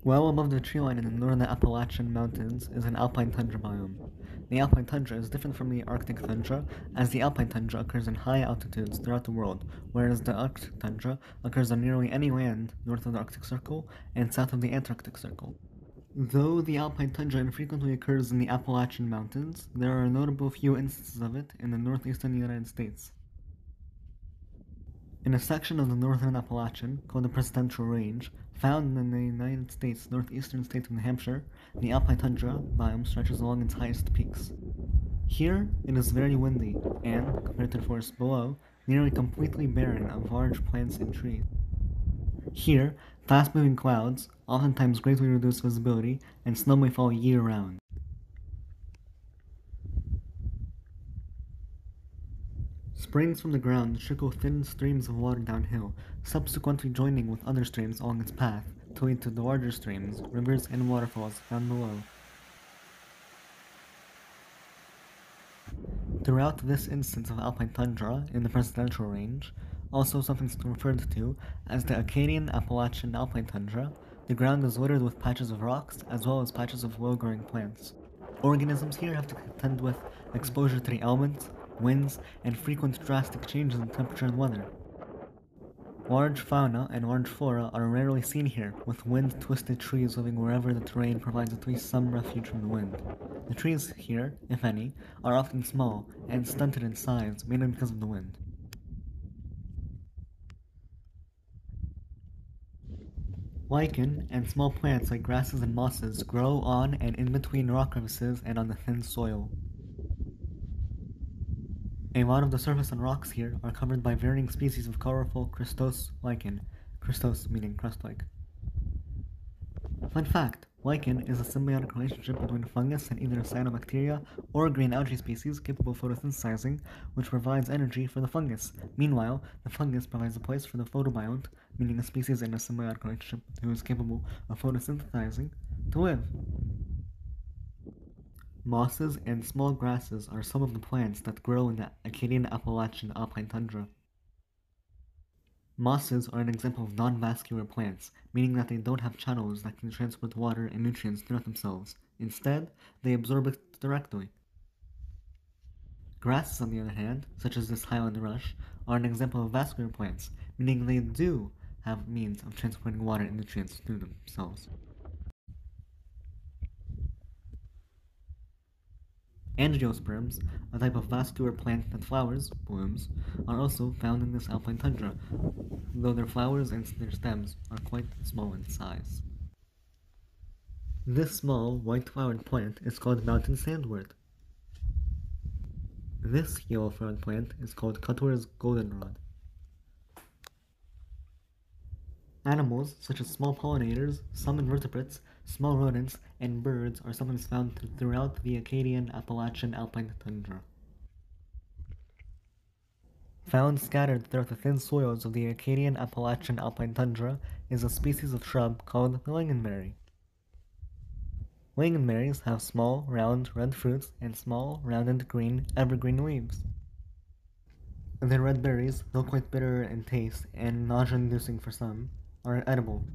Well above the treeline in the northern Appalachian Mountains is an alpine tundra biome. The alpine tundra is different from the Arctic tundra, as the alpine tundra occurs in high altitudes throughout the world, whereas the Arctic tundra occurs on nearly any land north of the Arctic Circle and south of the Antarctic Circle. Though the alpine tundra infrequently occurs in the Appalachian Mountains, there are a notable few instances of it in the northeastern United States. In a section of the northern Appalachian, called the Presidential Range, found in the United States northeastern state of New Hampshire, the alpine tundra biome stretches along its highest peaks. Here, it is very windy and, compared to the forests below, nearly completely barren of large plants and trees. Here, fast-moving clouds oftentimes greatly reduce visibility, and snow may fall year-round. Springs from the ground trickle thin streams of water downhill, subsequently joining with other streams along its path to lead to the larger streams, rivers, and waterfalls found below. Throughout this instance of alpine tundra in the Presidential Range, also sometimes referred to as the Acadian-Appalachian Alpine Tundra, the ground is littered with patches of rocks as well as patches of low-growing plants. Organisms here have to contend with exposure to the elements, winds, and frequent drastic changes in temperature and weather. Large fauna and large flora are rarely seen here, with wind-twisted trees living wherever the terrain provides at least some refuge from the wind. The trees here, if any, are often small and stunted in size, mainly because of the wind. Lichen and small plants like grasses and mosses grow on and in between rock crevices and on the thin soil. A lot of the surface and rocks here are covered by varying species of colorful crustose lichen, crustose meaning crust-like. Fun fact, lichen is a symbiotic relationship between fungus and either a cyanobacteria or a green algae species capable of photosynthesizing, which provides energy for the fungus. Meanwhile, the fungus provides a place for the photobiont, meaning a species in a symbiotic relationship who is capable of photosynthesizing, to live. Mosses and small grasses are some of the plants that grow in the Acadian-Appalachian Alpine Tundra. Mosses are an example of non-vascular plants, meaning that they don't have channels that can transport water and nutrients throughout themselves. Instead, they absorb it directly. Grasses, on the other hand, such as this highland rush, are an example of vascular plants, meaning they do have means of transporting water and nutrients through themselves. Angiosperms, a type of vascular plant that flowers, blooms, are also found in this alpine tundra, though their flowers and their stems are quite small in size. This small, white-flowered plant is called mountain sandwort. This yellow-flowered plant is called Cutler's goldenrod. Animals, such as small pollinators, some invertebrates, small rodents, and birds are sometimes found throughout the Acadian-Appalachian Alpine Tundra. Found scattered throughout the thin soils of the Acadian-Appalachian Alpine Tundra is a species of shrub called the lingonberry. Lingonberries have small, round, red fruits and small, rounded, green, evergreen leaves. Their red berries, though quite bitter in taste and nausea-inducing for some, are edible.